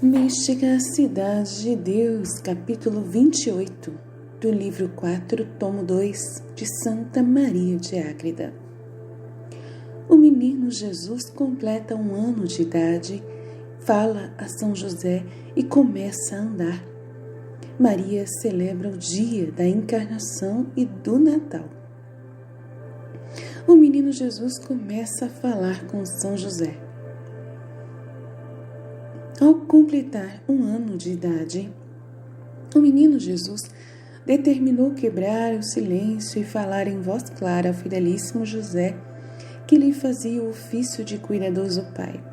Mística Cidade de Deus, capítulo 28, do livro 4, tomo 2, de Santa Maria de Ágreda. O menino Jesus completa 1 ano de idade, fala a São José e começa a andar. Maria celebra o dia da encarnação e do Natal. O menino Jesus começa a falar com São José. Ao completar 1 ano de idade, o menino Jesus determinou quebrar o silêncio e falar em voz clara ao fidelíssimo José, que lhe fazia o ofício de cuidadoso pai,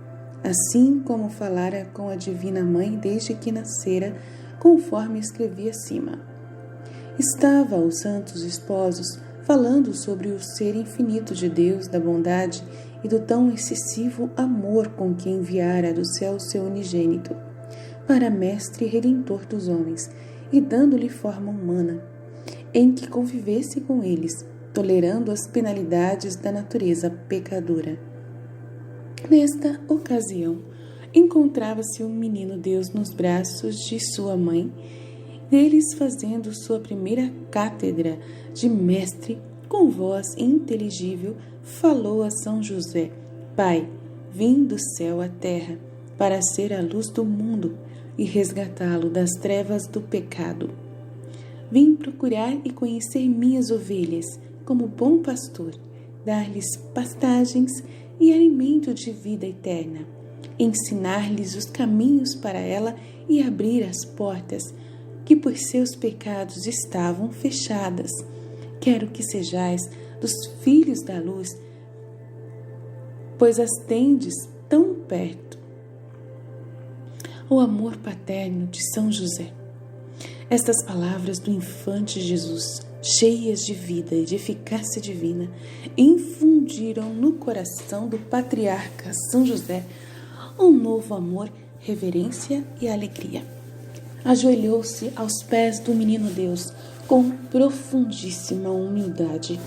assim como falara com a divina mãe desde que nascera, conforme escrevi acima. Estava aos santos esposos falando sobre o ser infinito de Deus, da bondade e do tão excessivo amor com que enviara do céu seu unigênito, para mestre e redentor dos homens, e dando-lhe forma humana, em que convivesse com eles, tolerando as penalidades da natureza pecadora. Nesta ocasião, encontrava-se o menino Deus nos braços de sua mãe, deles fazendo sua primeira cátedra de mestre, com voz inteligível, falou a São José: Pai, vim do céu à terra, para ser a luz do mundo e resgatá-lo das trevas do pecado. Vim procurar e conhecer minhas ovelhas, como bom pastor, dar-lhes pastagens e alimento de vida eterna, ensinar-lhes os caminhos para ela e abrir as portas que por seus pecados estavam fechadas. Quero que sejais dos filhos da luz, pois as tendes tão perto. O amor paterno de São José. Estas palavras do infante Jesus, cheias de vida e de eficácia divina, infundiram no coração do patriarca São José um novo amor, reverência e alegria. Ajoelhou-se aos pés do menino Deus com profundíssima humildade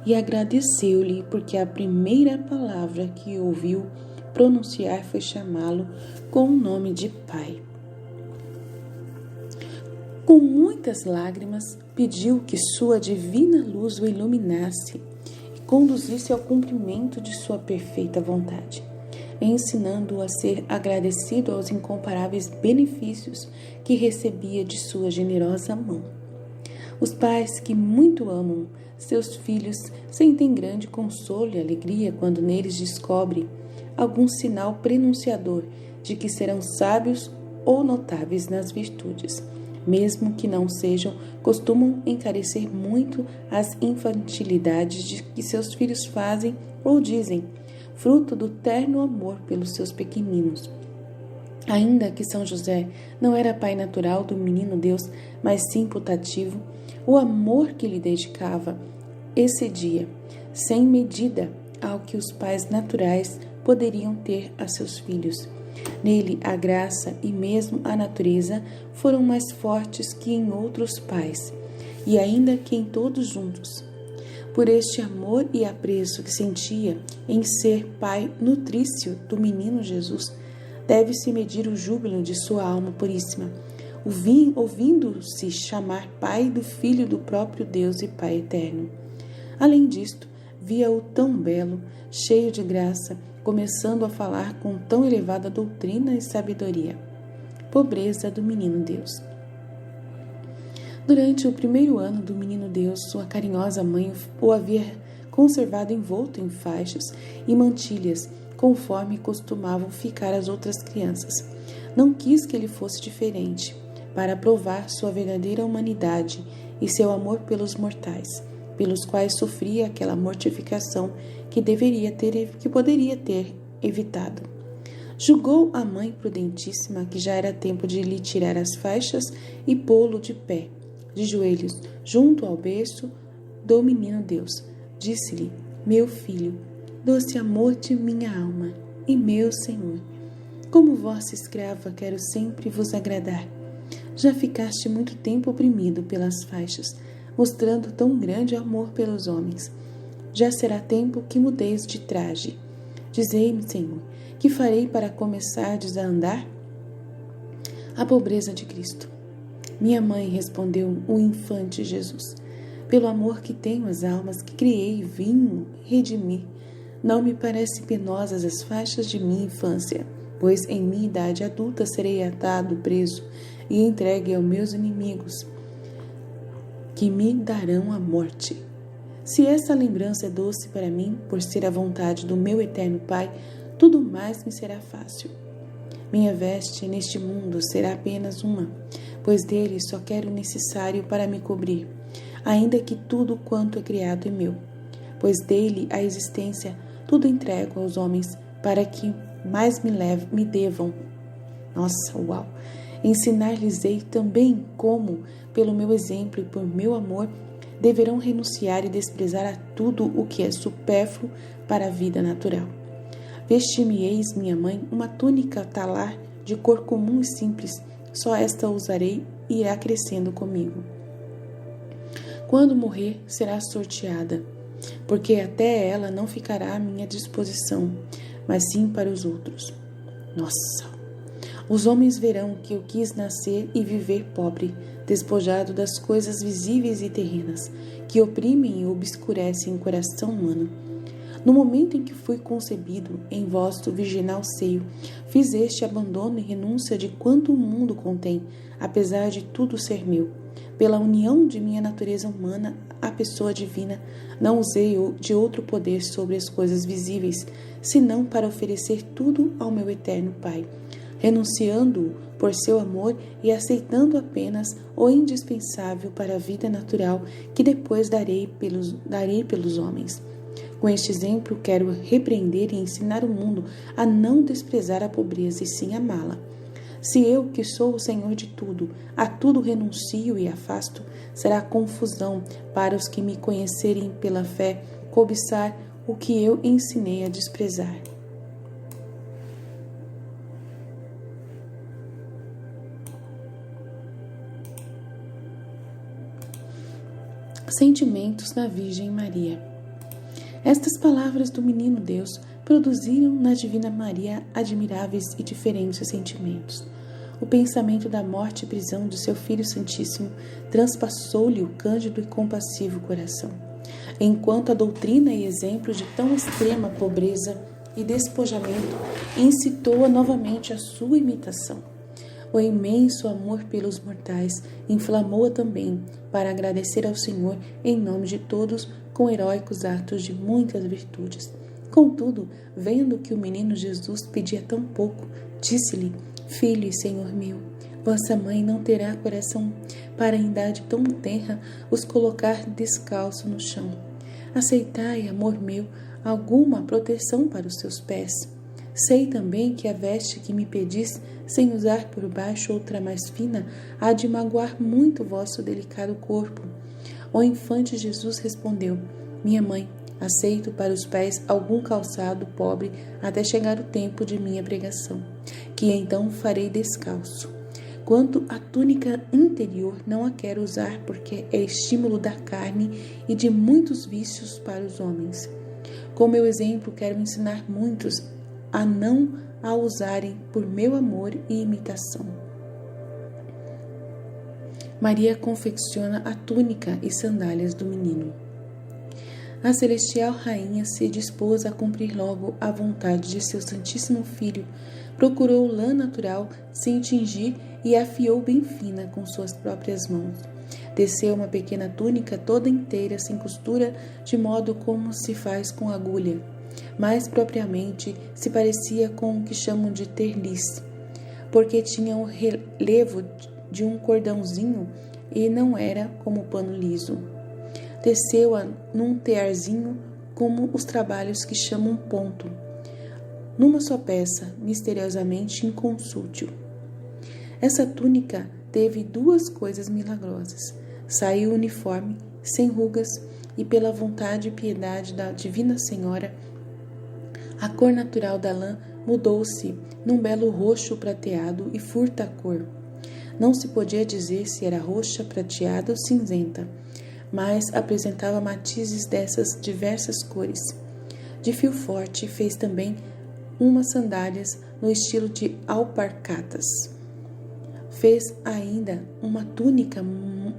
e agradeceu-lhe porque a primeira palavra que ouviu pronunciar foi chamá-lo com o nome de Pai. Com muitas lágrimas, pediu que sua divina luz o iluminasse e conduzisse ao cumprimento de sua perfeita vontade, ensinando-o a ser agradecido aos incomparáveis benefícios que recebia de sua generosa mão. Os pais que muito amam seus filhos sentem grande consolo e alegria quando neles descobrem algum sinal prenunciador de que serão sábios ou notáveis nas virtudes. Mesmo que não sejam, costumam encarecer muito as infantilidades de que seus filhos fazem ou dizem, fruto do terno amor pelos seus pequeninos. Ainda que São José não era pai natural do menino Deus, mas sim putativo, o amor que lhe dedicava excedia, sem medida, ao que os pais naturais poderiam ter a seus filhos. Nele, a graça e mesmo a natureza foram mais fortes que em outros pais, e ainda que em todos juntos. Por este amor e apreço que sentia em ser pai nutrício do menino Jesus, deve-se medir o júbilo de sua alma puríssima, ouvindo-se chamar pai do Filho do próprio Deus e Pai eterno. Além disto, via-o tão belo, cheio de graça, começando a falar com tão elevada doutrina e sabedoria. Pobreza do menino Deus. Durante o 1º ano do menino Deus, sua carinhosa mãe o havia conservado envolto em faixas e mantilhas, conforme costumavam ficar as outras crianças. Não quis que ele fosse diferente, para provar sua verdadeira humanidade e seu amor pelos mortais, pelos quais sofria aquela mortificação que poderia ter evitado. Julgou a mãe prudentíssima que já era tempo de lhe tirar as faixas e pô-lo de pé, de joelhos, junto ao berço do menino Deus. Disse-lhe: Meu filho, doce amor de minha alma e meu Senhor, como vossa escrava quero sempre vos agradar. Já ficaste muito tempo oprimido pelas faixas, mostrando tão grande amor pelos homens. Já será tempo que mudeis de traje. Dizei-me, Senhor, que farei para começardes a andar? A pobreza de Cristo. Minha mãe, respondeu o infante Jesus, pelo amor que tenho às almas que criei e vim redimir, não me parece penosas as faixas de minha infância, pois em minha idade adulta serei atado, preso e entregue aos meus inimigos, que me darão a morte. Se essa lembrança é doce para mim, por ser a vontade do meu eterno Pai, tudo mais me será fácil. Minha veste neste mundo será apenas uma, pois dele só quero o necessário para me cobrir, ainda que tudo quanto é criado é meu, pois dele a existência tudo entrego aos homens para que mais me devam. Nossa, uau! Ensinar-lhes-ei também como, pelo meu exemplo e por meu amor, deverão renunciar e desprezar a tudo o que é supérfluo para a vida natural. Vestir-me-eis, minha mãe, uma túnica talar de cor comum e simples, só esta usarei e irá crescendo comigo. Quando morrer, será sorteada, porque até ela não ficará à minha disposição, mas sim para os outros. Nossa! Os homens verão que eu quis nascer e viver pobre, despojado das coisas visíveis e terrenas, que oprimem e obscurecem o coração humano. No momento em que fui concebido em vosso virginal seio, fiz este abandono e renúncia de quanto o mundo contém, apesar de tudo ser meu. Pela união de minha natureza humana à pessoa divina, não usei de outro poder sobre as coisas visíveis, senão para oferecer tudo ao meu eterno Pai, renunciando-o por seu amor e aceitando apenas o indispensável para a vida natural que depois darei pelos homens. Com este exemplo, quero repreender e ensinar o mundo a não desprezar a pobreza e sim amá-la. Se eu, que sou o Senhor de tudo, a tudo renuncio e afasto, será confusão para os que me conhecerem pela fé, cobiçar o que eu ensinei a desprezar. Sentimentos da Virgem Maria. Estas palavras do menino Deus produziram na Divina Maria admiráveis e diferentes sentimentos. O pensamento da morte e prisão de seu Filho Santíssimo transpassou-lhe o cândido e compassivo coração, enquanto a doutrina e exemplo de tão extrema pobreza e despojamento incitou-a novamente à sua imitação. O imenso amor pelos mortais inflamou-a também para agradecer ao Senhor em nome de todos com heróicos atos de muitas virtudes. Contudo, vendo que o menino Jesus pedia tão pouco, disse-lhe: Filho e Senhor meu, vossa mãe não terá coração para em idade tão tenra os colocar descalço no chão. Aceitai, amor meu, alguma proteção para os seus pés. Sei também que a veste que me pedis, sem usar por baixo outra mais fina, há de magoar muito vosso delicado corpo. O infante Jesus respondeu: Minha mãe, aceito para os pés algum calçado pobre até chegar o tempo de minha pregação, que então farei descalço. Quanto à túnica interior, não a quero usar porque é estímulo da carne e de muitos vícios para os homens. Com meu exemplo, quero ensinar muitos a não a usarem por meu amor e imitação. Maria confecciona a túnica e sandálias do menino. A celestial rainha se dispôs a cumprir logo a vontade de seu Santíssimo Filho, procurou lã natural sem tingir e afiou bem fina com suas próprias mãos. Teceu uma pequena túnica toda inteira sem costura, de modo como se faz com agulha. Mais propriamente se parecia com o que chamam de terlice, porque tinha o relevo de um cordãozinho e não era como pano liso. Teceu-a num tearzinho como os trabalhos que chamam ponto, numa só peça, misteriosamente inconsútil. Essa túnica teve duas coisas milagrosas. Saiu uniforme, sem rugas, e pela vontade e piedade da Divina Senhora, a cor natural da lã mudou-se num belo roxo prateado e furta cor. Não se podia dizer se era roxa, prateada ou cinzenta, mas apresentava matizes dessas diversas cores. De fio forte fez também umas sandálias no estilo de alparcatas. fez ainda uma túnica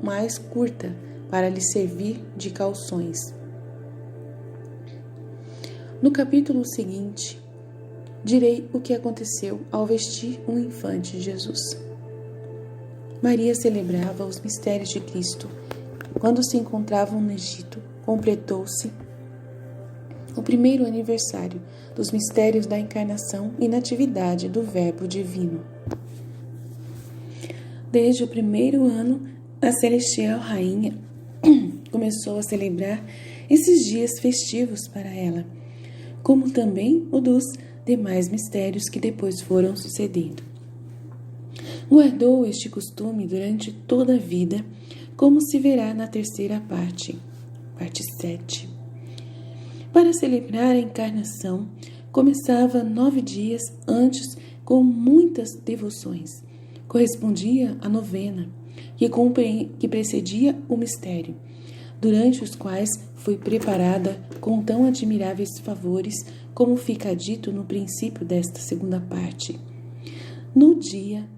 mais curta para lhe servir de calções. No capítulo seguinte, direi o que aconteceu ao vestir um infante Jesus. Maria celebrava os mistérios de Cristo. Quando se encontravam no Egito, completou-se o primeiro aniversário dos mistérios da encarnação e natividade do Verbo Divino. Desde o primeiro ano, a celestial rainha começou a celebrar esses dias festivos para ela, como também o dos demais mistérios que depois foram sucedendo. Guardou este costume durante toda a vida, como se verá na terceira parte 7. Para celebrar a encarnação, começava 9 dias antes com muitas devoções. Correspondia à novena, que precedia o mistério, durante os quais foi preparada com tão admiráveis favores, como fica dito no princípio desta segunda parte. No dia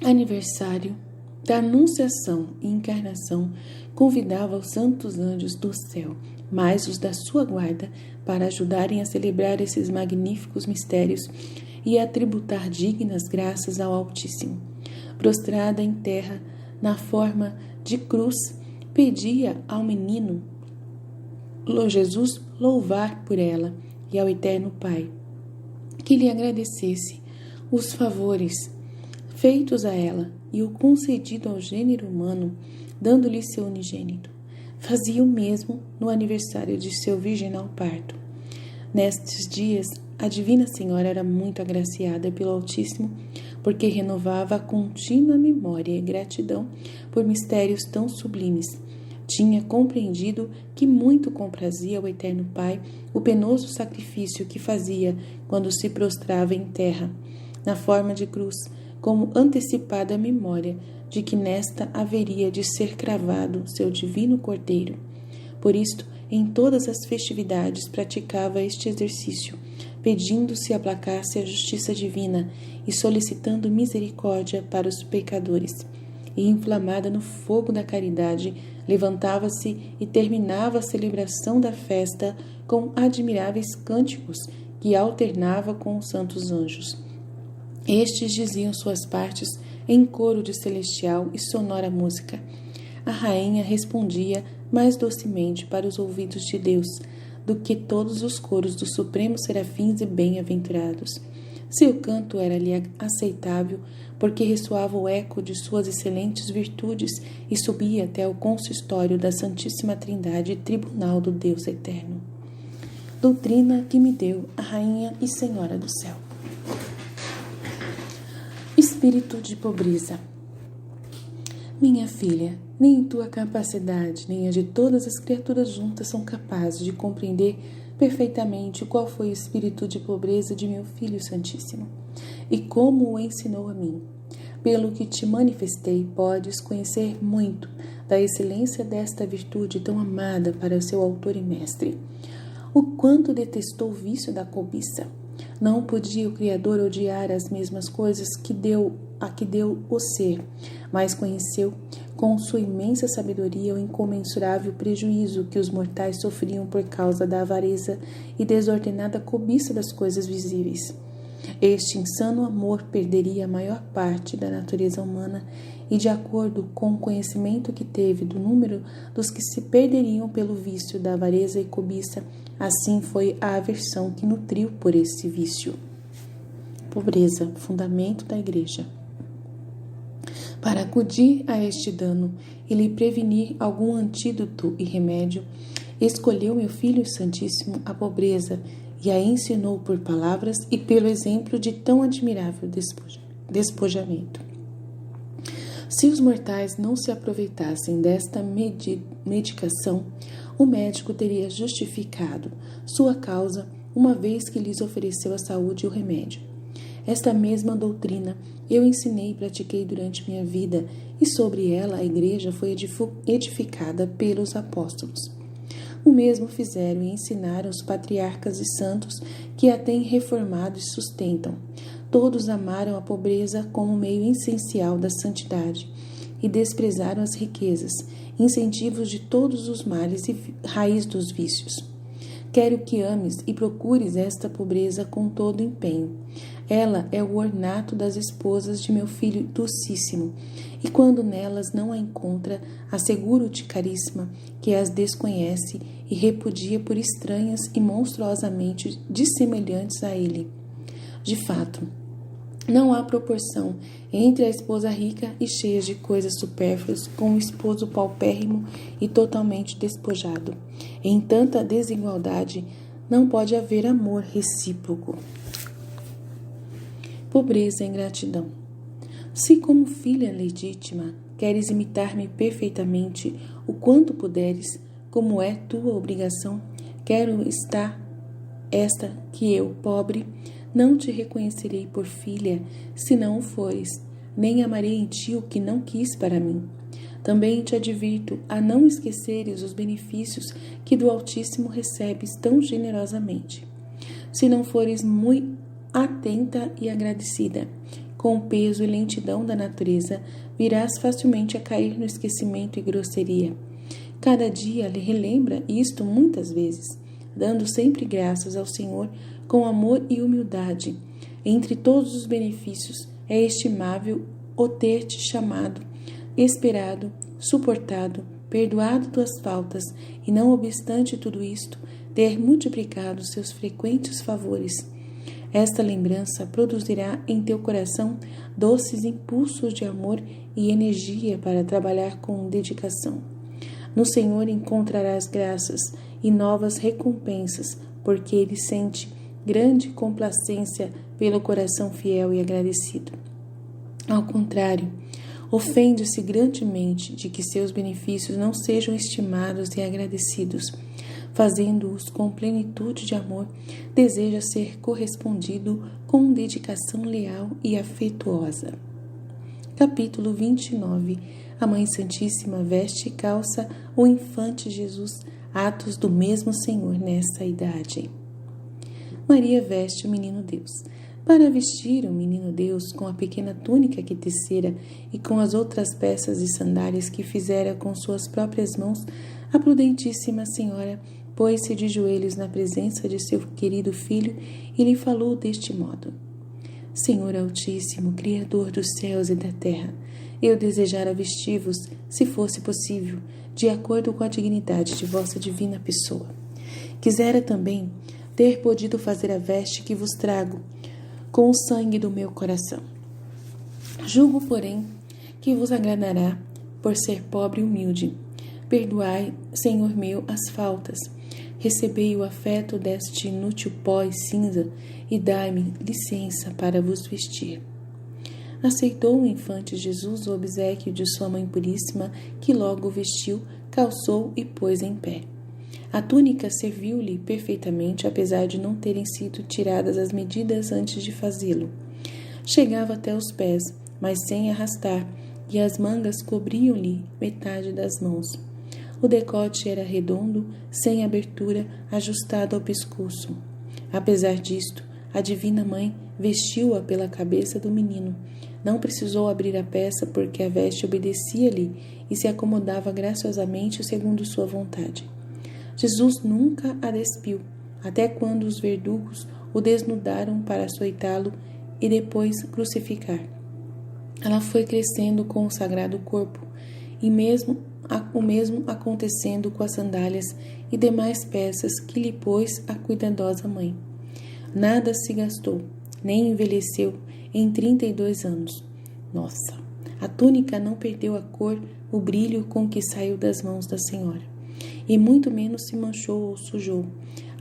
aniversário da Anunciação e Encarnação, convidava os santos anjos do céu, mais os da sua guarda, para ajudarem a celebrar esses magníficos mistérios e a tributar dignas graças ao Altíssimo. Prostrada em terra, na forma de cruz, pedia ao menino Jesus louvar por ela e ao Eterno Pai, que lhe agradecesse os favores feitos a ela e o concedido ao gênero humano, dando-lhe seu unigênito. Fazia o mesmo no aniversário de seu virginal parto. Nestes dias, a Divina Senhora era muito agraciada pelo Altíssimo, porque renovava a contínua memória e gratidão por mistérios tão sublimes. Tinha compreendido que muito comprazia ao Eterno Pai o penoso sacrifício que fazia quando se prostrava em terra, na forma de cruz, como antecipada memória de que nesta haveria de ser cravado seu divino Cordeiro. Por isto, em todas as festividades praticava este exercício, pedindo se aplacasse a justiça divina e solicitando misericórdia para os pecadores. E, inflamada no fogo da caridade, levantava-se e terminava a celebração da festa com admiráveis cânticos que alternava com os santos anjos. Estes diziam suas partes em coro de celestial e sonora música. A rainha respondia mais docemente para os ouvidos de Deus do que todos os coros dos supremos serafins e bem-aventurados. Seu canto era-lhe aceitável, porque ressoava o eco de suas excelentes virtudes e subia até o consistório da Santíssima Trindade e tribunal do Deus Eterno. Doutrina que me deu a Rainha e Senhora do Céu. Espírito de pobreza. Minha filha, nem tua capacidade, nem a de todas as criaturas juntas são capazes de compreender perfeitamente qual foi o espírito de pobreza de meu Filho Santíssimo e como o ensinou a mim. Pelo que te manifestei, podes conhecer muito da excelência desta virtude tão amada para seu autor e mestre. O quanto detestou o vício da cobiça. Não podia o Criador odiar as mesmas coisas que deu o ser, mas conheceu com sua imensa sabedoria o incomensurável prejuízo que os mortais sofriam por causa da avareza e desordenada cobiça das coisas visíveis. Este insano amor perderia a maior parte da natureza humana e, de acordo com o conhecimento que teve do número dos que se perderiam pelo vício da avareza e cobiça, assim foi a aversão que nutriu por esse vício. Pobreza, fundamento da Igreja. Para acudir a este dano e lhe prevenir algum antídoto e remédio, escolheu meu Filho Santíssimo a pobreza e a ensinou por palavras e pelo exemplo de tão admirável despojamento. Se os mortais não se aproveitassem desta medicação, o médico teria justificado sua causa, uma vez que lhes ofereceu a saúde e o remédio. Esta mesma doutrina eu ensinei e pratiquei durante minha vida, e sobre ela a Igreja foi edificada pelos apóstolos. O mesmo fizeram e ensinaram os patriarcas e santos que a têm reformado e sustentam. Todos amaram a pobreza como meio essencial da santidade e desprezaram as riquezas, incentivos de todos os males e raiz dos vícios. Quero que ames e procures esta pobreza com todo empenho. Ela é o ornato das esposas de meu filho Dulcíssimo, e quando nelas não a encontra, asseguro-te, caríssima, que as desconhece e repudia por estranhas e monstruosamente dissemelhantes a ele. De fato, não há proporção entre a esposa rica e cheia de coisas supérfluas com o esposo paupérrimo e totalmente despojado. Em tanta desigualdade, não pode haver amor recíproco. Pobreza e ingratidão. Se, como filha legítima, queres imitar-me perfeitamente o quanto puderes, como é tua obrigação, quero estar esta que eu, pobre, não te reconhecerei por filha, se não o fores, nem amarei em ti o que não quis para mim. Também te advirto a não esqueceres os benefícios que do Altíssimo recebes tão generosamente. Se não fores muito atenta e agradecida, com o peso e lentidão da natureza, virás facilmente a cair no esquecimento e grosseria. Cada dia lhe relembra isto muitas vezes, dando sempre graças ao Senhor com amor e humildade. Entre todos os benefícios, é estimável o ter-te chamado, esperado, suportado, perdoado tuas faltas e, não obstante tudo isto, ter multiplicado seus frequentes favores. Esta lembrança produzirá em teu coração doces impulsos de amor e energia para trabalhar com dedicação. No Senhor encontrarás graças e novas recompensas, porque Ele sente grande complacência pelo coração fiel e agradecido. Ao contrário, ofende-se grandemente de que seus benefícios não sejam estimados e agradecidos. Fazendo-os com plenitude de amor, deseja ser correspondido com dedicação leal e afetuosa. Capítulo 29. A Mãe Santíssima veste e calça o infante Jesus, atos do mesmo Senhor nessa idade. Maria veste o menino Deus. Para vestir o menino Deus com a pequena túnica que tecera e com as outras peças e sandálias que fizera com suas próprias mãos, a prudentíssima Senhora pôs-se de joelhos na presença de seu querido filho e lhe falou deste modo: Senhor Altíssimo, Criador dos céus e da terra, eu desejara vestir-vos, se fosse possível, de acordo com a dignidade de vossa divina pessoa. Quisera também ter podido fazer a veste que vos trago, com o sangue do meu coração. Julgo, porém, que vos agradará por ser pobre e humilde. Perdoai, Senhor meu, as faltas. Recebei o afeto deste inútil pó e cinza e dai-me licença para vos vestir. Aceitou o infante Jesus o obséquio de sua Mãe Puríssima, que logo o vestiu, calçou e pôs em pé. A túnica serviu-lhe perfeitamente, apesar de não terem sido tiradas as medidas antes de fazê-lo. Chegava até os pés, mas sem arrastar, e as mangas cobriam-lhe metade das mãos. O decote era redondo, sem abertura, ajustado ao pescoço. Apesar disto, a Divina Mãe vestiu-a pela cabeça do menino. Não precisou abrir a peça, porque a veste obedecia-lhe e se acomodava graciosamente segundo sua vontade. Jesus nunca a despiu, até quando os verdugos o desnudaram para açoitá-lo e depois crucificar. Ela foi crescendo com o sagrado corpo, e o mesmo acontecendo com as sandálias e demais peças que lhe pôs a cuidadosa mãe. Nada se gastou, nem envelheceu em 32 anos. Nossa, a túnica não perdeu a cor, o brilho com que saiu das mãos da Senhora, e muito menos se manchou ou sujou.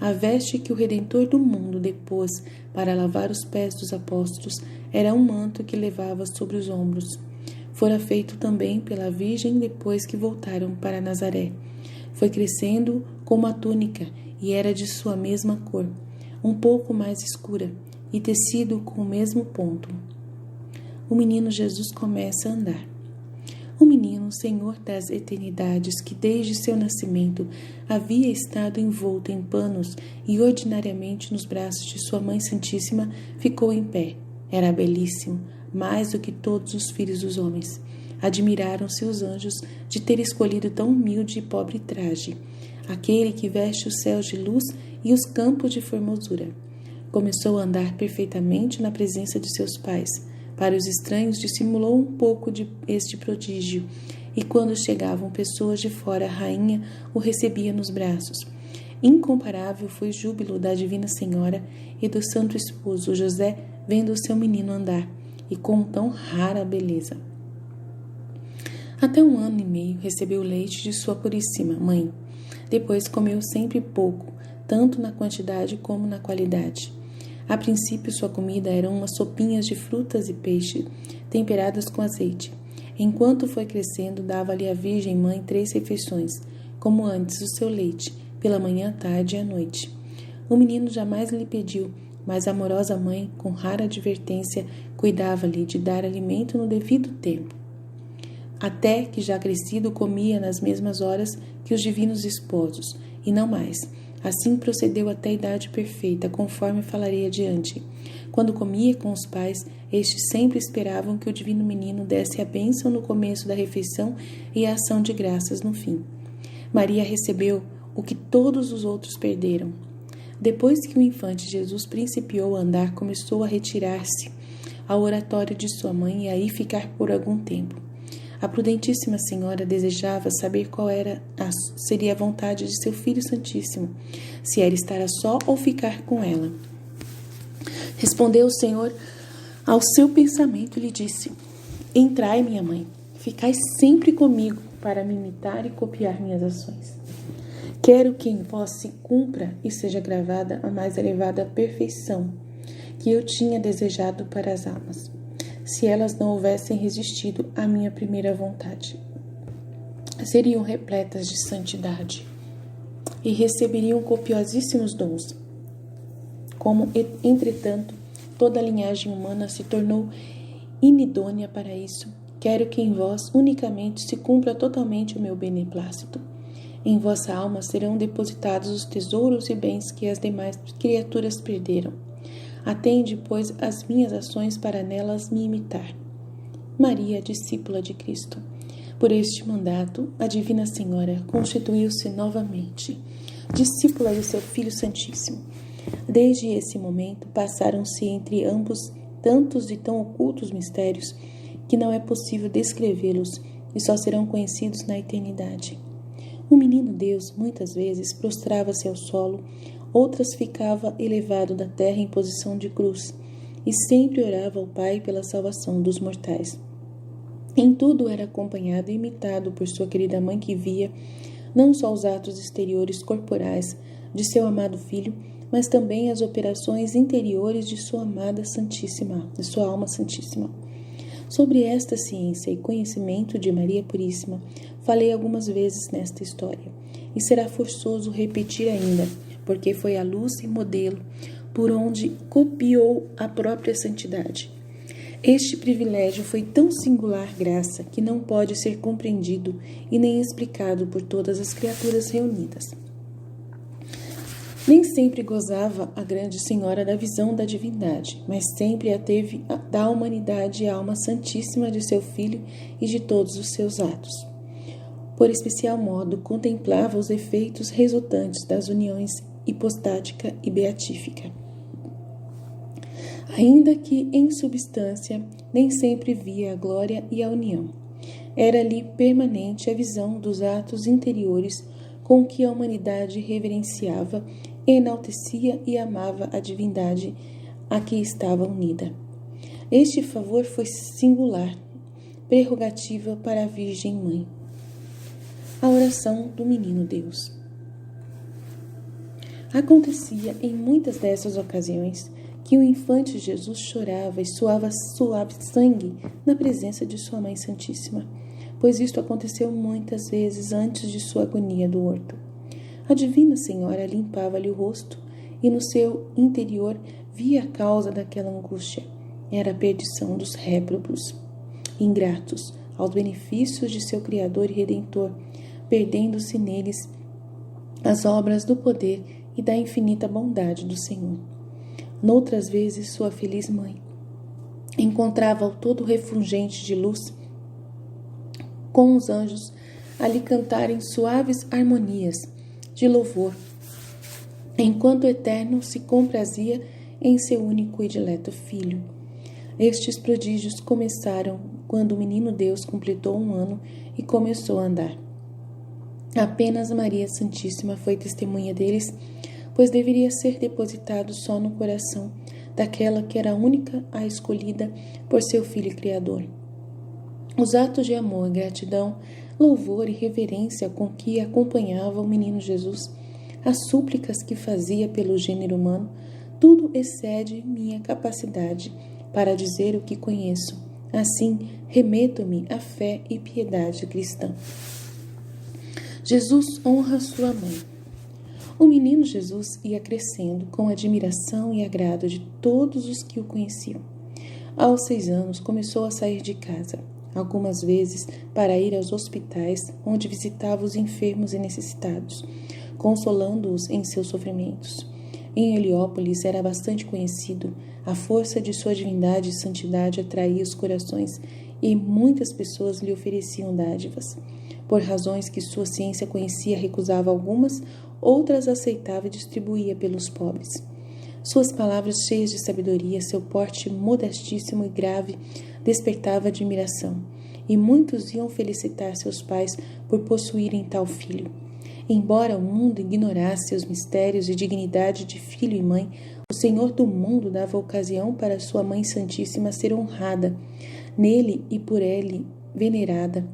A veste que o Redentor do mundo depôs para lavar os pés dos apóstolos era um manto que levava sobre os ombros. Fora feito também pela Virgem depois que voltaram para Nazaré. Foi crescendo como a túnica e era de sua mesma cor, um pouco mais escura, e tecido com o mesmo ponto. O menino Jesus começa a andar. O menino, Senhor das eternidades, que desde seu nascimento havia estado envolto em panos e ordinariamente nos braços de sua Mãe Santíssima, ficou em pé, Era belíssimo, mais do que todos os filhos dos homens. Admiraram-se os anjos de ter escolhido tão humilde e pobre traje, aquele que veste os céus de luz e os campos de formosura. Começou a andar perfeitamente na presença de seus pais. Para os estranhos dissimulou um pouco de este prodígio, e quando chegavam pessoas de fora, a rainha o recebia nos braços. Incomparável foi o júbilo da Divina Senhora e do Santo Esposo José, vendo o seu menino andar, e com tão rara beleza. Até 1 ano e meio recebeu leite de sua puríssima mãe. Depois comeu sempre pouco, tanto na quantidade como na qualidade. A princípio sua comida eram umas sopinhas de frutas e peixe, temperadas com azeite. Enquanto foi crescendo, dava-lhe a Virgem Mãe 3 refeições, como antes o seu leite, pela manhã, tarde e à noite. O menino jamais lhe pediu, mas a amorosa mãe, com rara advertência, cuidava-lhe de dar alimento no devido tempo. Até que, já crescido, comia nas mesmas horas que os divinos esposos, e não mais. Assim procedeu até a idade perfeita, conforme falarei adiante. Quando comia com os pais, estes sempre esperavam que o divino menino desse a bênção no começo da refeição e a ação de graças no fim. Maria recebeu o que todos os outros perderam. Depois que o infante Jesus principiou a andar, começou a retirar-se ao oratório de sua mãe e aí ficar por algum tempo. A prudentíssima senhora desejava saber qual seria a vontade de seu Filho Santíssimo, se era estar a só ou ficar com ela. Respondeu o Senhor ao seu pensamento e lhe disse: Entrai, minha mãe, ficai sempre comigo para me imitar e copiar minhas ações. Quero que em vós se cumpra e seja gravada a mais elevada perfeição que eu tinha desejado para as almas, se elas não houvessem resistido à minha primeira vontade. Seriam repletas de santidade e receberiam copiosíssimos dons. Como, entretanto, toda a linhagem humana se tornou inidônea para isso, quero que em vós unicamente se cumpra totalmente o meu beneplácito. Em vossa alma serão depositados os tesouros e bens que as demais criaturas perderam. Atende, pois, as minhas ações para nelas me imitar. Maria, discípula de Cristo. Por este mandato, a Divina Senhora constituiu-se novamente discípula do seu Filho Santíssimo. Desde esse momento, passaram-se entre ambos tantos e tão ocultos mistérios que não é possível descrevê-los e só serão conhecidos na eternidade. O menino Deus, muitas vezes, prostrava-se ao solo, outras ficava elevado da terra em posição de cruz, e sempre orava ao Pai pela salvação dos mortais. Em tudo era acompanhado e imitado por sua querida mãe, que via não só os atos exteriores corporais de seu amado filho, mas também as operações interiores de sua amada Santíssima, de sua alma santíssima. Sobre esta ciência e conhecimento de Maria Puríssima, falei algumas vezes nesta história, e será forçoso repetir ainda, porque foi a luz e modelo por onde copiou a própria santidade. Este privilégio foi tão singular graça que não pode ser compreendido e nem explicado por todas as criaturas reunidas. Nem sempre gozava a grande senhora da visão da divindade, mas sempre a teve da humanidade e alma santíssima de seu filho e de todos os seus atos. Por especial modo, contemplava os efeitos resultantes das uniões hipostática e beatífica. Ainda que, em substância, nem sempre via a glória e a união. Era-lhe permanente a visão dos atos interiores com que a humanidade reverenciava, enaltecia e amava a divindade a que estava unida. Este favor foi singular, prerrogativa para a Virgem Mãe. A oração do Menino Deus. Acontecia em muitas dessas ocasiões que o infante Jesus chorava e suava suave sangue na presença de sua Mãe Santíssima, pois isto aconteceu muitas vezes antes de sua agonia do horto. A Divina Senhora limpava-lhe o rosto e no seu interior via a causa daquela angústia. Era a perdição dos réprobos, ingratos aos benefícios de seu Criador e Redentor, perdendo-se neles as obras do poder e da infinita bondade do Senhor. Noutras vezes, sua feliz mãe, encontrava-o todo refulgente de luz, com os anjos a lhe cantarem suaves harmonias de louvor, enquanto o Eterno se comprazia em seu único e dileto Filho. Estes prodígios começaram quando o menino Deus completou 1 ano e começou a andar. Apenas Maria Santíssima foi testemunha deles, pois deveria ser depositado só no coração daquela que era a única a escolhida por seu Filho Criador. Os atos de amor, gratidão, louvor e reverência com que acompanhava o menino Jesus, as súplicas que fazia pelo gênero humano, tudo excede minha capacidade para dizer o que conheço. Assim, remeto-me à fé e piedade cristã. Jesus honra sua mãe. O menino Jesus ia crescendo com admiração e agrado de todos os que o conheciam. Aos 6 anos, começou a sair de casa, algumas vezes para ir aos hospitais, onde visitava os enfermos e necessitados, consolando-os em seus sofrimentos. Em Heliópolis era bastante conhecido, a força de sua divindade e santidade atraía os corações e muitas pessoas lhe ofereciam dádivas. Por razões que sua ciência conhecia, recusava algumas, outras aceitava e distribuía pelos pobres. Suas palavras cheias de sabedoria, seu porte modestíssimo e grave, despertava admiração, e muitos iam felicitar seus pais por possuírem tal filho. Embora o mundo ignorasse os mistérios e dignidade de filho e mãe, o Senhor do mundo dava ocasião para sua Mãe Santíssima ser honrada, nele e por ele venerada.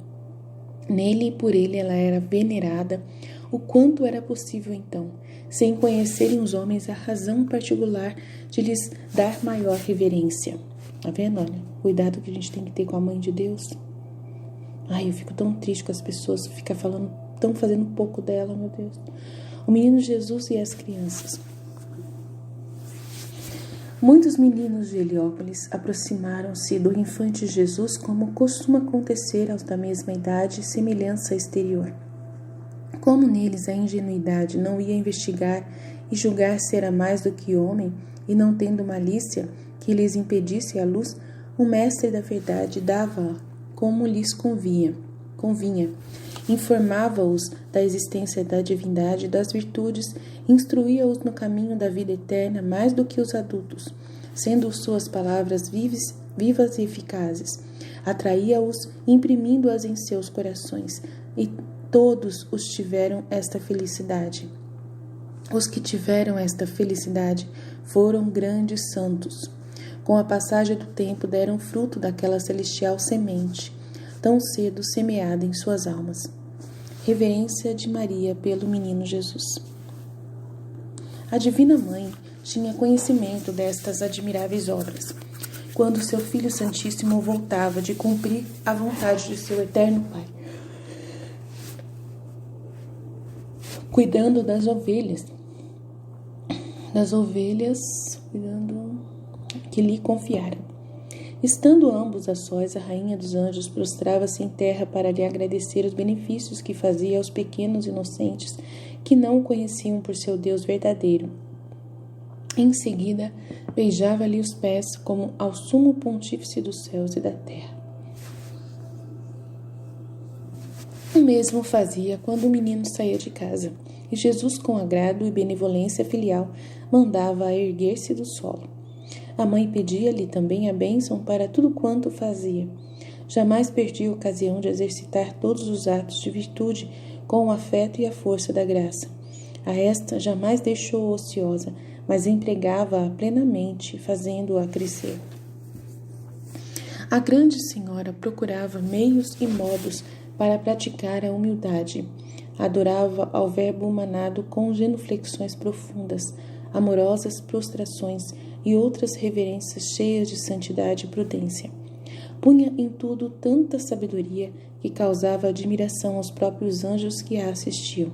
Nele e por ele ela era venerada, o quanto era possível então, sem conhecerem os homens a razão particular de lhes dar maior reverência. Tá vendo? Olha, cuidado que a gente tem que ter com a Mãe de Deus. Ai, eu fico tão triste com as pessoas que ficam falando, estão fazendo pouco dela, meu Deus. O menino Jesus e as crianças. Muitos meninos de Heliópolis aproximaram-se do infante Jesus, como costuma acontecer aos da mesma idade e semelhança exterior. Como neles a ingenuidade não ia investigar e julgar ser a mais do que homem, e não tendo malícia que lhes impedisse a luz, o mestre da verdade dava como lhes convinha. Informava-os da existência da divindade e das virtudes, instruía-os no caminho da vida eterna mais do que os adultos, sendo suas palavras vivas e eficazes. Atraía-os, imprimindo-as em seus corações, e todos os tiveram esta felicidade. Os que tiveram esta felicidade foram grandes santos. Com a passagem do tempo deram fruto daquela celestial semente, tão cedo semeada em suas almas. Reverência de Maria pelo menino Jesus. A Divina Mãe tinha conhecimento destas admiráveis obras, quando seu Filho Santíssimo voltava de cumprir a vontade de seu eterno Pai, cuidando das ovelhas cuidando que lhe confiaram. Estando ambos a sós, a rainha dos anjos prostrava-se em terra para lhe agradecer os benefícios que fazia aos pequenos inocentes que não o conheciam por seu Deus verdadeiro. Em seguida, beijava-lhe os pés como ao sumo pontífice dos céus e da terra. O mesmo fazia quando o menino saía de casa, e Jesus, com agrado e benevolência filial, mandava a erguer-se do solo. A mãe pedia-lhe também a bênção para tudo quanto fazia. Jamais perdia a ocasião de exercitar todos os atos de virtude com o afeto e a força da graça. A esta jamais deixou ociosa, mas empregava-a plenamente, fazendo-a crescer. A grande senhora procurava meios e modos para praticar a humildade. Adorava ao Verbo humanado com genuflexões profundas, amorosas prostrações e outras reverências cheias de santidade e prudência. Punha em tudo tanta sabedoria que causava admiração aos próprios anjos que a assistiam.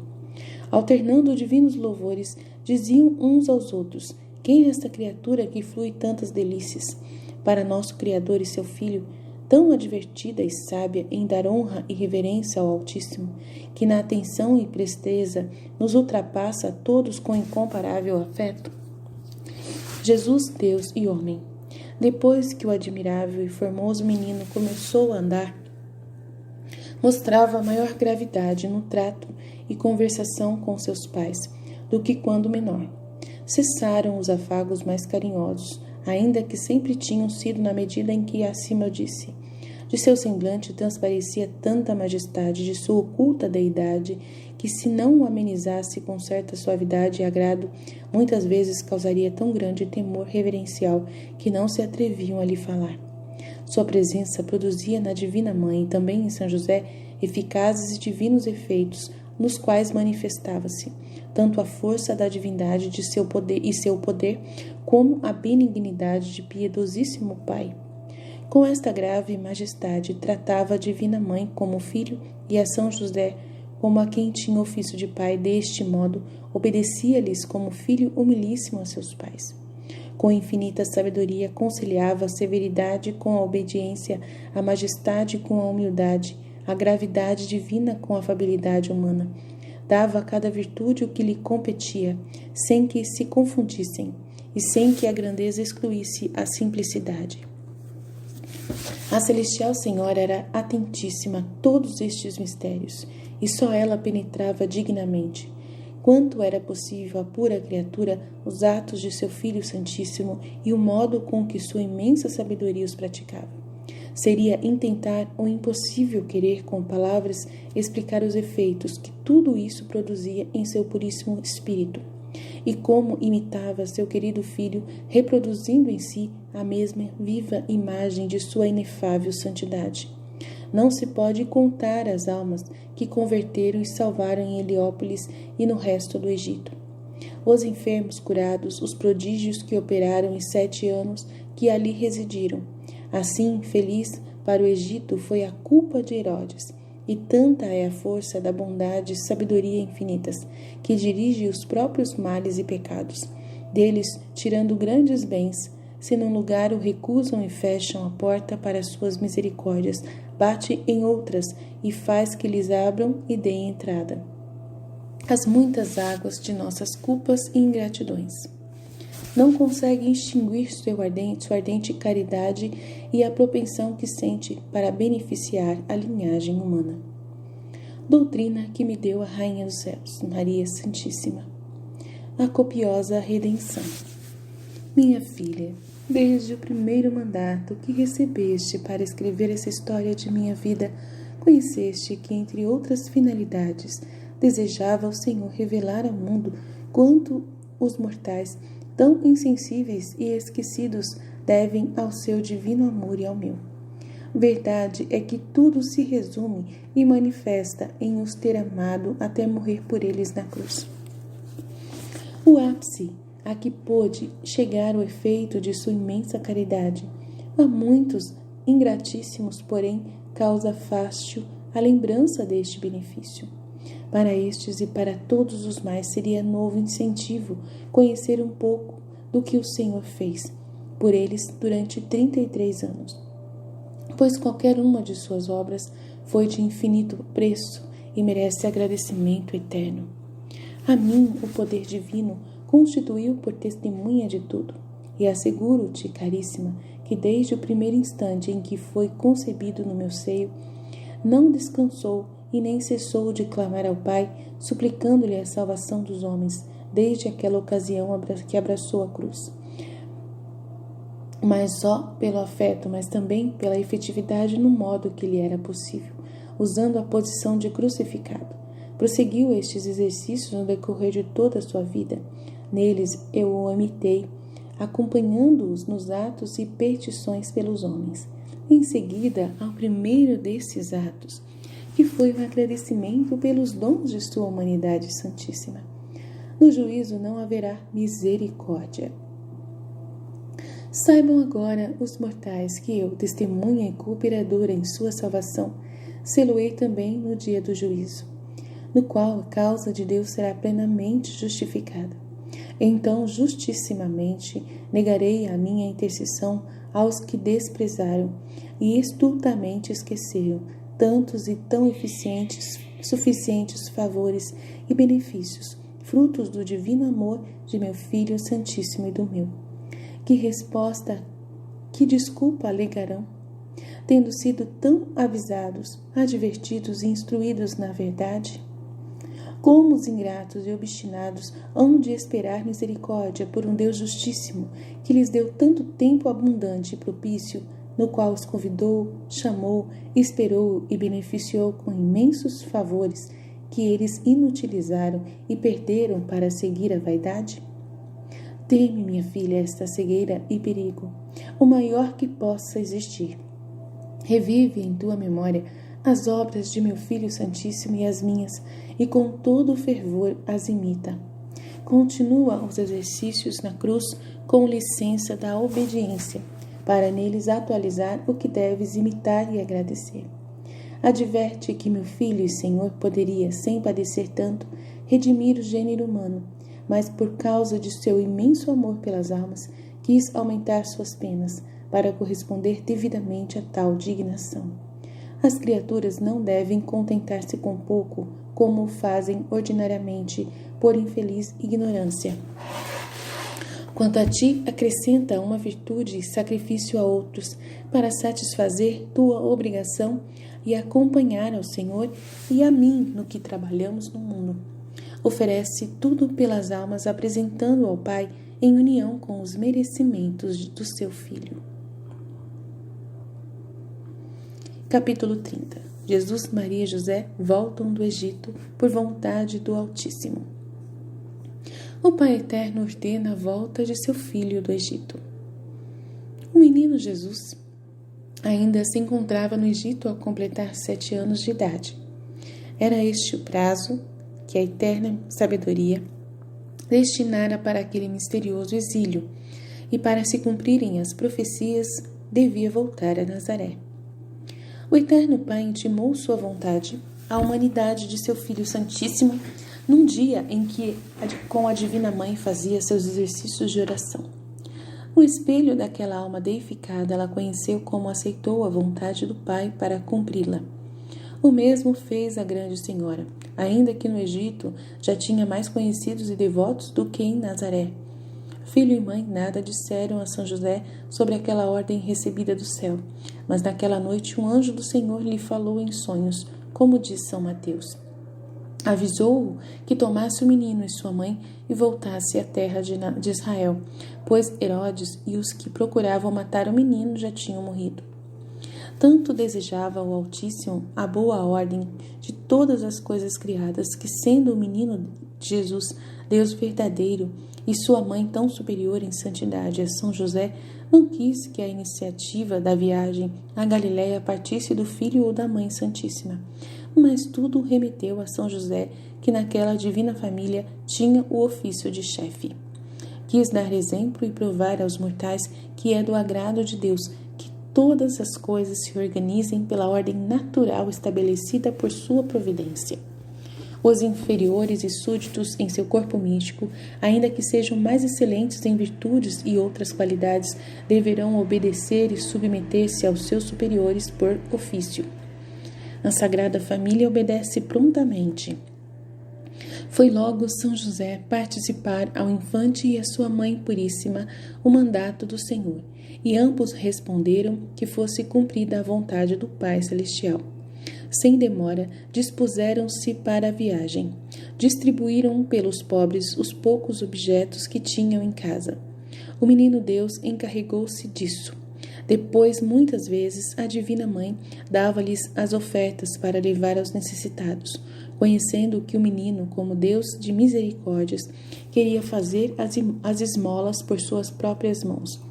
Alternando divinos louvores, diziam uns aos outros: quem é esta criatura que flui tantas delícias? Para nosso Criador e seu Filho, tão advertida e sábia em dar honra e reverência ao Altíssimo, que na atenção e presteza nos ultrapassa a todos com incomparável afeto. Jesus, Deus e homem. Depois que o admirável e formoso menino começou a andar, mostrava maior gravidade no trato e conversação com seus pais do que quando menor. Cessaram os afagos mais carinhosos, ainda que sempre tinham sido na medida em que acima eu disse. De seu semblante transparecia tanta majestade de sua oculta deidade que, se não o amenizasse com certa suavidade e agrado, muitas vezes causaria tão grande temor reverencial que não se atreviam a lhe falar. Sua presença produzia na Divina Mãe e também em São José eficazes e divinos efeitos, nos quais manifestava-se tanto a força da divindade de seu poder, como a benignidade de piedosíssimo Pai. Com esta grave majestade, tratava a Divina Mãe como filho e a São José como a quem tinha ofício de pai. Deste modo, obedecia-lhes como filho humilíssimo a seus pais. Com infinita sabedoria, conciliava a severidade com a obediência, a majestade com a humildade, a gravidade divina com a afabilidade humana. Dava a cada virtude o que lhe competia, sem que se confundissem e sem que a grandeza excluísse a simplicidade. A celestial Senhora era atentíssima a todos estes mistérios, e só ela penetrava dignamente, quanto era possível à pura criatura, os atos de seu Filho Santíssimo e o modo com que sua imensa sabedoria os praticava. Seria intentar o impossível querer com palavras explicar os efeitos que tudo isso produzia em seu puríssimo espírito, e como imitava seu querido filho, reproduzindo em si a mesma viva imagem de sua inefável santidade. Não se pode contar as almas que converteram e salvaram em Heliópolis e no resto do Egito. Os enfermos curados, os prodígios que operaram em 7 anos que ali residiram. Assim, feliz para o Egito foi a culpa de Herodes, e tanta é a força da bondade e sabedoria infinitas, que dirige os próprios males e pecados, deles tirando grandes bens, se num lugar o recusam e fecham a porta para suas misericórdias, bate em outras e faz que lhes abram e deem entrada as muitas águas de nossas culpas e ingratidões. Não consegue extinguir sua ardente caridade e a propensão que sente para beneficiar a linhagem humana. Doutrina que me deu a Rainha dos Céus, Maria Santíssima. A copiosa redenção. Minha filha, desde o primeiro mandato que recebeste para escrever essa história de minha vida, conheceste que, entre outras finalidades, desejava o Senhor revelar ao mundo quanto os mortais, tão insensíveis e esquecidos, devem ao seu divino amor e ao meu. Verdade é que tudo se resume e manifesta em os ter amado até morrer por eles na cruz. O ápice a que pôde chegar o efeito de sua imensa caridade. A muitos ingratíssimos, porém, causa fástio a lembrança deste benefício. Para estes e para todos os mais seria novo incentivo conhecer um pouco do que o Senhor fez por eles durante 33 anos, pois qualquer uma de suas obras foi de infinito preço e merece agradecimento eterno. A mim, o poder divino constituiu por testemunha de tudo, e asseguro-te, caríssima, que desde o primeiro instante em que foi concebido no meu seio, não descansou e nem cessou de clamar ao Pai, suplicando-lhe a salvação dos homens, desde aquela ocasião que abraçou a cruz. Mas só pelo afeto, mas também pela efetividade no modo que lhe era possível, usando a posição de crucificado. Prosseguiu estes exercícios no decorrer de toda a sua vida. Neles eu o imitei, acompanhando-os nos atos e petições pelos homens. Em seguida, ao primeiro desses atos, que foi o agradecimento pelos dons de sua humanidade santíssima. No juízo não haverá misericórdia. Saibam agora os mortais que eu, testemunha e cooperadora em sua salvação, sê-lo-ei também no dia do juízo, no qual a causa de Deus será plenamente justificada. Então, justissimamente, negarei a minha intercessão aos que desprezaram e estultamente esqueceram tantos e tão suficientes favores e benefícios, frutos do divino amor de meu Filho Santíssimo e do meu. Que resposta que desculpa alegarão? Tendo sido tão avisados, advertidos e instruídos na verdade? Como os ingratos e obstinados hão de esperar misericórdia por um Deus justíssimo, que lhes deu tanto tempo abundante e propício, no qual os convidou, chamou, esperou e beneficiou com imensos favores, que eles inutilizaram e perderam para seguir a vaidade? Teme, minha filha, esta cegueira e perigo, o maior que possa existir. Revive em tua memória as obras de meu Filho Santíssimo e as minhas, e com todo o fervor as imita. Continua os exercícios na cruz com licença da obediência, para neles atualizar o que deves imitar e agradecer. Adverte que meu Filho e Senhor poderia, sem padecer tanto, redimir o gênero humano, mas por causa de seu imenso amor pelas almas, quis aumentar suas penas, para corresponder devidamente a tal dignação. As criaturas não devem contentar-se com pouco, como o fazem ordinariamente, por infeliz ignorância. Quanto a ti, acrescenta uma virtude e sacrifício a outros, para satisfazer tua obrigação e acompanhar ao Senhor e a mim no que trabalhamos no mundo. Oferece tudo pelas almas, apresentando ao Pai em união com os merecimentos do seu Filho. Capítulo 30. Jesus, Maria e José voltam do Egito por vontade do Altíssimo. O Pai Eterno ordena a volta de seu filho do Egito. O menino Jesus ainda se encontrava no Egito ao completar 7 anos de idade. Era este o prazo que a eterna sabedoria destinara para aquele misterioso exílio, e para se cumprirem as profecias, devia voltar a Nazaré. O Eterno Pai intimou sua vontade à humanidade de seu Filho Santíssimo num dia em que, com a Divina Mãe, fazia seus exercícios de oração. No espelho daquela alma deificada, ela conheceu como aceitou a vontade do Pai para cumpri-la. O mesmo fez a Grande Senhora, ainda que no Egito já tinha mais conhecidos e devotos do que em Nazaré. Filho e mãe nada disseram a São José sobre aquela ordem recebida do céu, mas naquela noite um anjo do Senhor lhe falou em sonhos, como diz São Mateus. Avisou-o que tomasse o menino e sua mãe e voltasse à terra de Israel, pois Herodes e os que procuravam matar o menino já tinham morrido. Tanto desejava o Altíssimo a boa ordem de todas as coisas criadas, que, sendo o menino Jesus, Deus verdadeiro, e sua mãe tão superior em santidade a São José, não quis que a iniciativa da viagem à Galiléia partisse do Filho ou da Mãe Santíssima, mas tudo remeteu a São José, que naquela divina família tinha o ofício de chefe. Quis dar exemplo e provar aos mortais que é do agrado de Deus que todas as coisas se organizem pela ordem natural estabelecida por sua providência. Os inferiores e súditos em seu corpo místico, ainda que sejam mais excelentes em virtudes e outras qualidades, deverão obedecer e submeter-se aos seus superiores por ofício. A Sagrada Família obedece prontamente. Foi logo São José participar ao infante e à sua mãe puríssima o mandato do Senhor, e ambos responderam que fosse cumprida a vontade do Pai Celestial. Sem demora, dispuseram-se para a viagem. Distribuíram pelos pobres os poucos objetos que tinham em casa. O menino Deus encarregou-se disso. Depois, muitas vezes, a Divina Mãe dava-lhes as ofertas para levar aos necessitados, conhecendo que o menino, como Deus de misericórdias, queria fazer as esmolas por suas próprias mãos.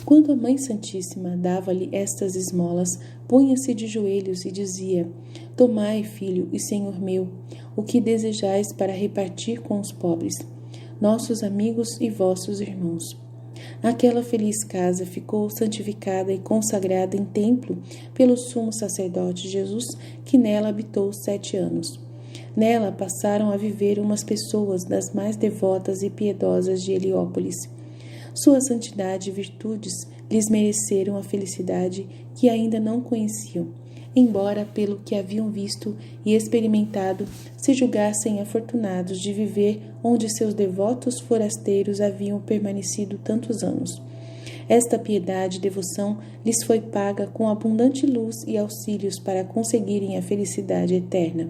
Quando a Mãe Santíssima dava-lhe estas esmolas, punha-se de joelhos e dizia: Tomai, filho e Senhor meu, o que desejais para repartir com os pobres, nossos amigos e vossos irmãos. Aquela feliz casa ficou santificada e consagrada em templo pelo sumo sacerdote Jesus, que nela habitou 7 anos. Nela passaram a viver umas pessoas das mais devotas e piedosas de Heliópolis. Sua santidade e virtudes lhes mereceram a felicidade que ainda não conheciam, embora, pelo que haviam visto e experimentado, se julgassem afortunados de viver onde seus devotos forasteiros haviam permanecido tantos anos. Esta piedade e devoção lhes foi paga com abundante luz e auxílios para conseguirem a felicidade eterna.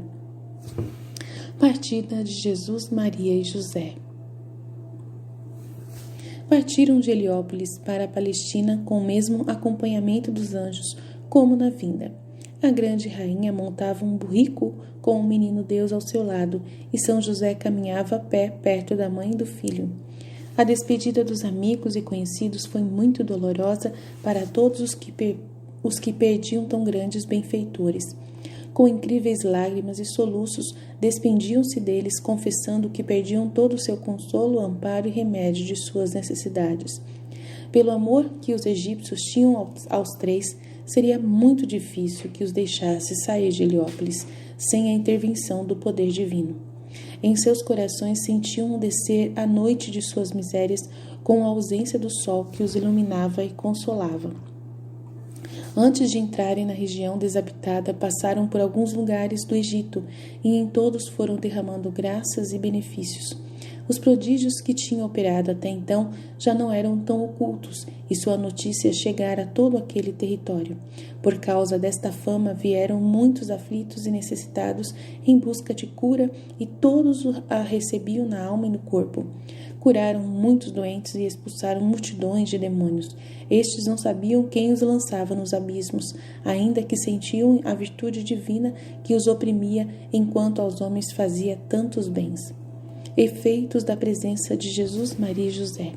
Partida de Jesus, Maria e José. Partiram de Heliópolis para a Palestina com o mesmo acompanhamento dos anjos, como na vinda. A grande rainha montava um burrico com o menino Deus ao seu lado, e São José caminhava a pé perto da mãe e do filho. A despedida dos amigos e conhecidos foi muito dolorosa para todos os que perdiam tão grandes benfeitores. Com incríveis lágrimas e soluços, despendiam-se deles, confessando que perdiam todo o seu consolo, amparo e remédio de suas necessidades. Pelo amor que os egípcios tinham aos três, seria muito difícil que os deixasse sair de Heliópolis sem a intervenção do poder divino. Em seus corações sentiam descer a noite de suas misérias com a ausência do sol que os iluminava e consolava. Antes de entrarem na região desabitada, passaram por alguns lugares do Egito e em todos foram derramando graças e benefícios. Os prodígios que tinham operado até então já não eram tão ocultos e sua notícia chegara a todo aquele território. Por causa desta fama vieram muitos aflitos e necessitados em busca de cura e todos a recebiam na alma e no corpo. Curaram muitos doentes e expulsaram multidões de demônios. Estes não sabiam quem os lançava nos abismos, ainda que sentiam a virtude divina que os oprimia, enquanto aos homens fazia tantos bens. Efeitos da presença de Jesus, Maria e José.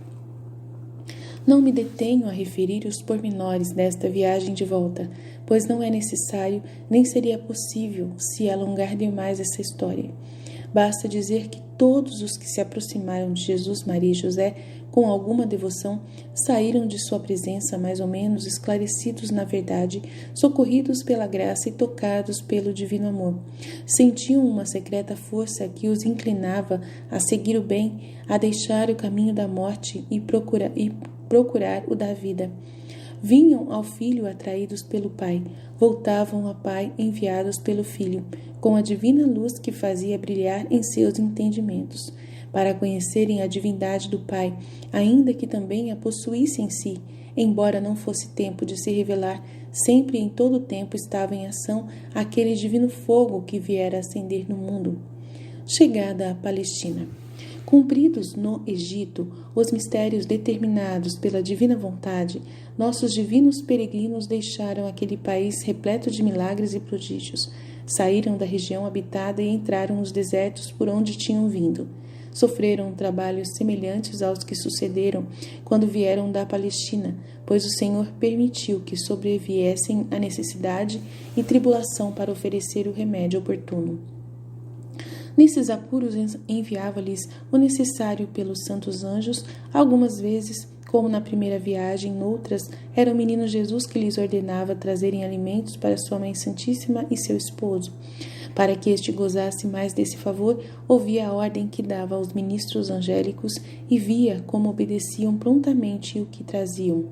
Não me detenho a referir os pormenores desta viagem de volta, pois não é necessário, nem seria possível se alongar demais essa história. Basta dizer que todos os que se aproximaram de Jesus, Maria e José com alguma devoção saíram de sua presença mais ou menos esclarecidos na verdade, socorridos pela graça e tocados pelo divino amor. Sentiam uma secreta força que os inclinava a seguir o bem, a deixar o caminho da morte e procurar o da vida. Vinham ao Filho atraídos pelo Pai, voltavam ao Pai enviados pelo Filho, com a divina luz que fazia brilhar em seus entendimentos, para conhecerem a divindade do Pai, ainda que também a possuísse em si, embora não fosse tempo de se revelar, sempre e em todo o tempo estava em ação aquele divino fogo que viera acender no mundo. Chegada à Palestina. Cumpridos no Egito os mistérios determinados pela divina vontade, nossos divinos peregrinos deixaram aquele país repleto de milagres e prodígios. Saíram da região habitada e entraram nos desertos por onde tinham vindo. Sofreram trabalhos semelhantes aos que sucederam quando vieram da Palestina, pois o Senhor permitiu que sobreviessem a necessidade e tribulação para oferecer o remédio oportuno. Nesses apuros enviava-lhes o necessário pelos santos anjos, algumas vezes, como na primeira viagem, noutras, era o menino Jesus que lhes ordenava trazerem alimentos para sua Mãe Santíssima e seu esposo. Para que este gozasse mais desse favor, ouvia a ordem que dava aos ministros angélicos e via como obedeciam prontamente o que traziam.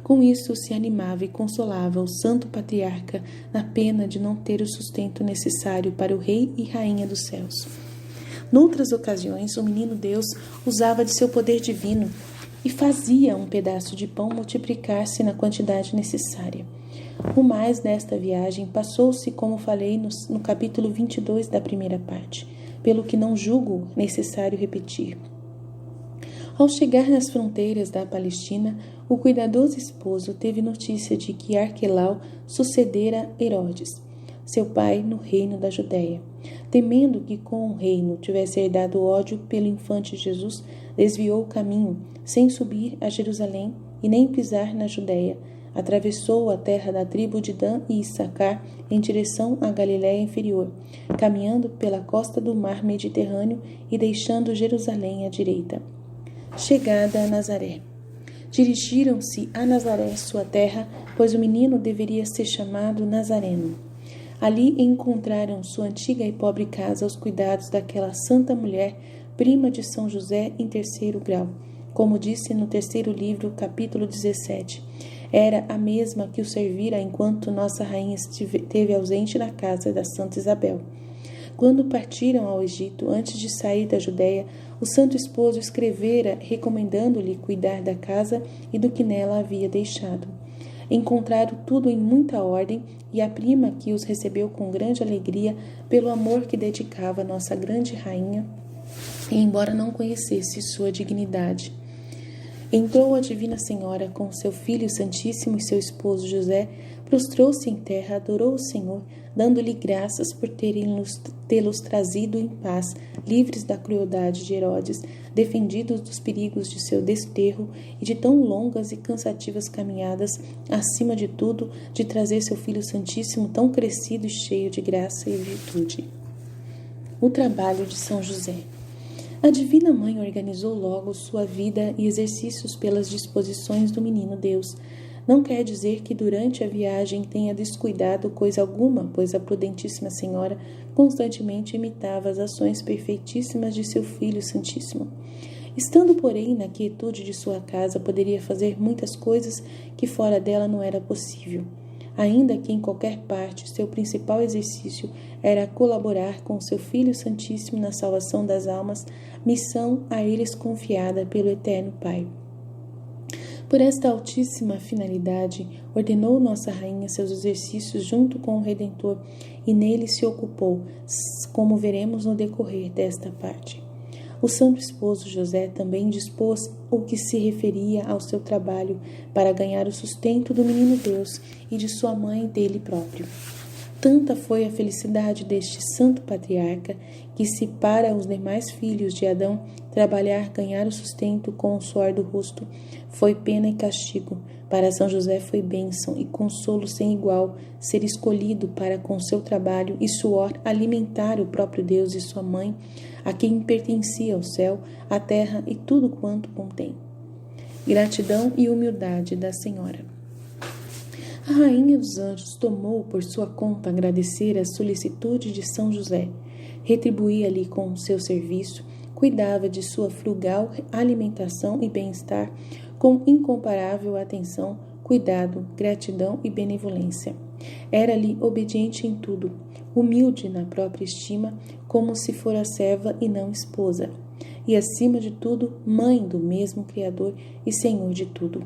Com isso se animava e consolava o santo patriarca na pena de não ter o sustento necessário para o rei e rainha dos céus. Noutras ocasiões, o menino Deus usava de seu poder divino e fazia um pedaço de pão multiplicar-se na quantidade necessária. O mais desta viagem passou-se, como falei no capítulo 22 da primeira parte, pelo que não julgo necessário repetir. Ao chegar nas fronteiras da Palestina, o cuidadoso esposo teve notícia de que Arquelau sucedera Herodes, seu pai, no reino da Judéia. Temendo que com o reino tivesse herdado ódio pelo infante Jesus, desviou o caminho, sem subir a Jerusalém e nem pisar na Judéia. Atravessou a terra da tribo de Dan e Issacar em direção à Galiléia inferior, caminhando pela costa do mar Mediterrâneo e deixando Jerusalém à direita. Chegada a Nazaré. Dirigiram-se a Nazaré, sua terra, pois o menino deveria ser chamado Nazareno. Ali encontraram sua antiga e pobre casa aos cuidados daquela santa mulher, prima de São José em 3º grau, como disse no 3º livro, capítulo 17. Era a mesma que o servira enquanto nossa rainha esteve ausente na casa da Santa Isabel. Quando partiram ao Egito, antes de sair da Judéia, o santo esposo escrevera recomendando-lhe cuidar da casa e do que nela havia deixado. Encontraram tudo em muita ordem, e a prima, que os recebeu com grande alegria pelo amor que dedicava à nossa grande rainha, e embora não conhecesse sua dignidade, entrou a Divina Senhora com seu Filho Santíssimo e seu esposo José, prostrou-se em terra, adorou o Senhor, dando-lhe graças por tê-los trazido em paz, livres da crueldade de Herodes, defendidos dos perigos de seu desterro e de tão longas e cansativas caminhadas, acima de tudo, de trazer seu Filho Santíssimo tão crescido e cheio de graça e virtude. O trabalho de São José. A Divina Mãe organizou logo sua vida e exercícios pelas disposições do menino Deus. Não quer dizer que durante a viagem tenha descuidado coisa alguma, pois a prudentíssima Senhora constantemente imitava as ações perfeitíssimas de seu Filho Santíssimo. Estando, porém, na quietude de sua casa, poderia fazer muitas coisas que fora dela não era possível. Ainda que em qualquer parte seu principal exercício era colaborar com seu Filho Santíssimo na salvação das almas, missão a eles confiada pelo Eterno Pai. Por esta altíssima finalidade, ordenou Nossa Rainha seus exercícios junto com o Redentor e nele se ocupou, como veremos no decorrer desta parte. O santo esposo José também dispôs o que se referia ao seu trabalho para ganhar o sustento do menino Deus e de sua mãe dele próprio. Tanta foi a felicidade deste santo patriarca que, se para os demais filhos de Adão trabalhar, ganhar o sustento com o suor do rosto, foi pena e castigo, para São José foi bênção e consolo sem igual ser escolhido para com seu trabalho e suor alimentar o próprio Deus e sua mãe, a quem pertencia o céu, a terra e tudo quanto contém. Gratidão e humildade da Senhora. A Rainha dos Anjos tomou por sua conta agradecer a solicitude de São José, retribuía-lhe com o seu serviço, cuidava de sua frugal alimentação e bem-estar com incomparável atenção, cuidado, gratidão e benevolência. Era-lhe obediente em tudo, humilde na própria estima, como se fora serva e não esposa, e acima de tudo, mãe do mesmo Criador e Senhor de tudo.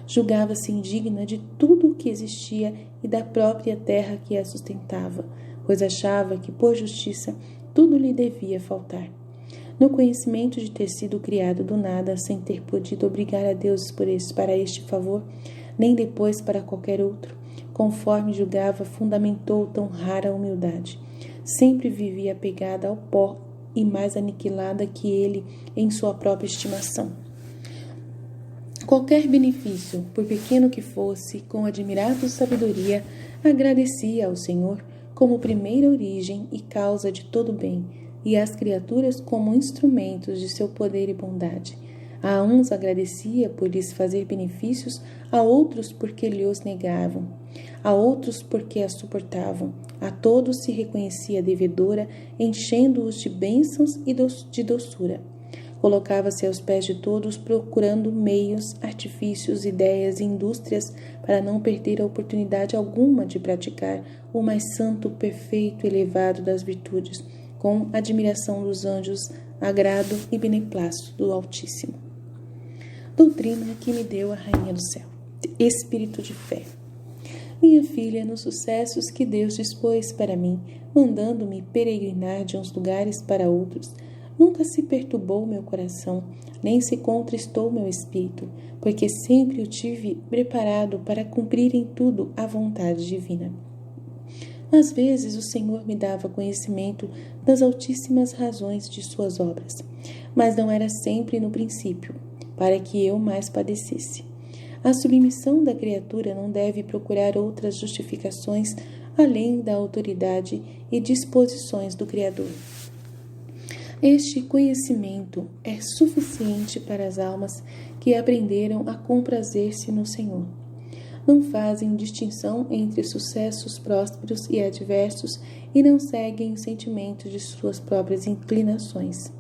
Julgava-se indigna de tudo o que existia e da própria terra que a sustentava, pois achava que, por justiça, tudo lhe devia faltar. No conhecimento de ter sido criado do nada, sem ter podido obrigar a Deus para este favor, nem depois para qualquer outro, conforme julgava, fundamentou tão rara humildade. Sempre vivia apegada ao pó e mais aniquilada que ele em sua própria estimação. Qualquer benefício, por pequeno que fosse, com admirável sabedoria, agradecia ao Senhor como primeira origem e causa de todo bem, e às criaturas como instrumentos de seu poder e bondade. A uns agradecia por lhes fazer benefícios, a outros porque lhes negavam, a outros porque a suportavam. A todos se reconhecia devedora, enchendo-os de bênçãos e de doçura. Colocava-se aos pés de todos, procurando meios, artifícios, ideias e indústrias para não perder a oportunidade alguma de praticar o mais santo, perfeito e elevado das virtudes, com admiração dos anjos, agrado e beneplácito do Altíssimo. Doutrina que me deu a Rainha do Céu. Espírito de fé. Minha filha, nos sucessos que Deus dispôs para mim, mandando-me peregrinar de uns lugares para outros, nunca se perturbou meu coração, nem se contristou meu espírito, porque sempre o tive preparado para cumprir em tudo a vontade divina. Às vezes o Senhor me dava conhecimento das altíssimas razões de suas obras, mas não era sempre no princípio, para que eu mais padecesse. A submissão da criatura não deve procurar outras justificações além da autoridade e disposições do Criador. Este conhecimento é suficiente para as almas que aprenderam a comprazer-se no Senhor. Não fazem distinção entre sucessos prósperos e adversos e não seguem os sentimentos de suas próprias inclinações.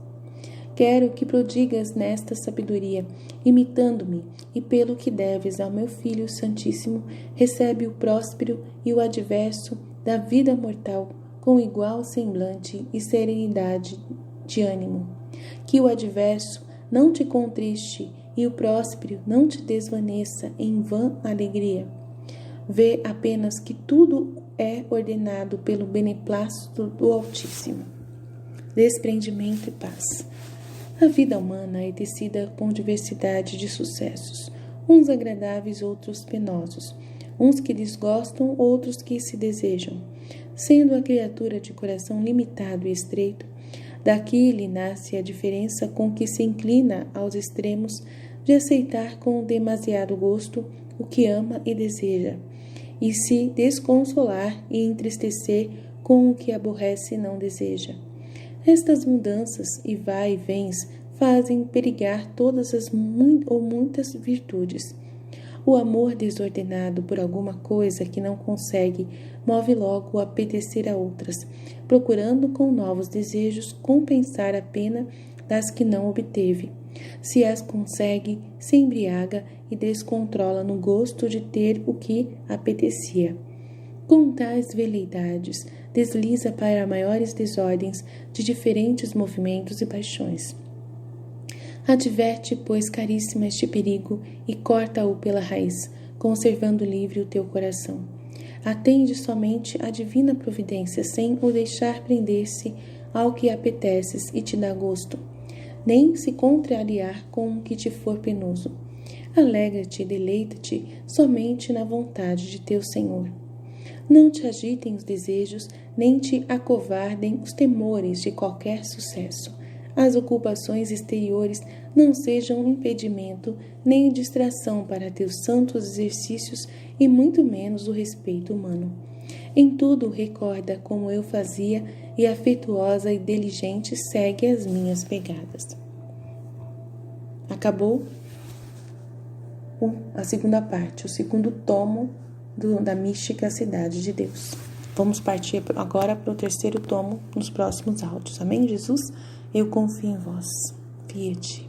Quero que prodigas nesta sabedoria, imitando-me, e pelo que deves ao meu Filho Santíssimo, recebe o próspero e o adverso da vida mortal com igual semblante e serenidade de ânimo. Que o adverso não te contriste e o próspero não te desvaneça em vã alegria. Vê apenas que tudo é ordenado pelo beneplácito do Altíssimo. Desprendimento e paz. A vida humana é tecida com diversidade de sucessos, uns agradáveis, outros penosos, uns que desgostam, outros que se desejam. Sendo a criatura de coração limitado e estreito, daqui lhe nasce a diferença com que se inclina aos extremos de aceitar com demasiado gosto o que ama e deseja, e se desconsolar e entristecer com o que aborrece e não deseja. Estas mudanças e vai e vens fazem perigar todas as ou muitas virtudes. O amor desordenado por alguma coisa que não consegue move logo a apetecer a outras, procurando com novos desejos compensar a pena das que não obteve. Se as consegue, se embriaga e descontrola no gosto de ter o que apetecia. Com tais veleidades, desliza para maiores desordens de diferentes movimentos e paixões. Adverte, pois, caríssima, este perigo e corta-o pela raiz, conservando livre o teu coração. Atende somente à divina providência, sem o deixar prender-se ao que apeteces e te dá gosto, nem se contrariar com o que te for penoso. Alegra-te e deleita-te somente na vontade de teu Senhor. Não te agitem os desejos, nem te acovardem os temores de qualquer sucesso. As ocupações exteriores não sejam impedimento nem distração para teus santos exercícios e muito menos o respeito humano. Em tudo recorda como eu fazia e afetuosa e diligente segue as minhas pegadas. Acabou a segunda parte, o segundo tomo da mística Cidade de Deus. Vamos partir agora para o terceiro tomo nos próximos áudios. Amém, Jesus? Eu confio em vós. Fiat.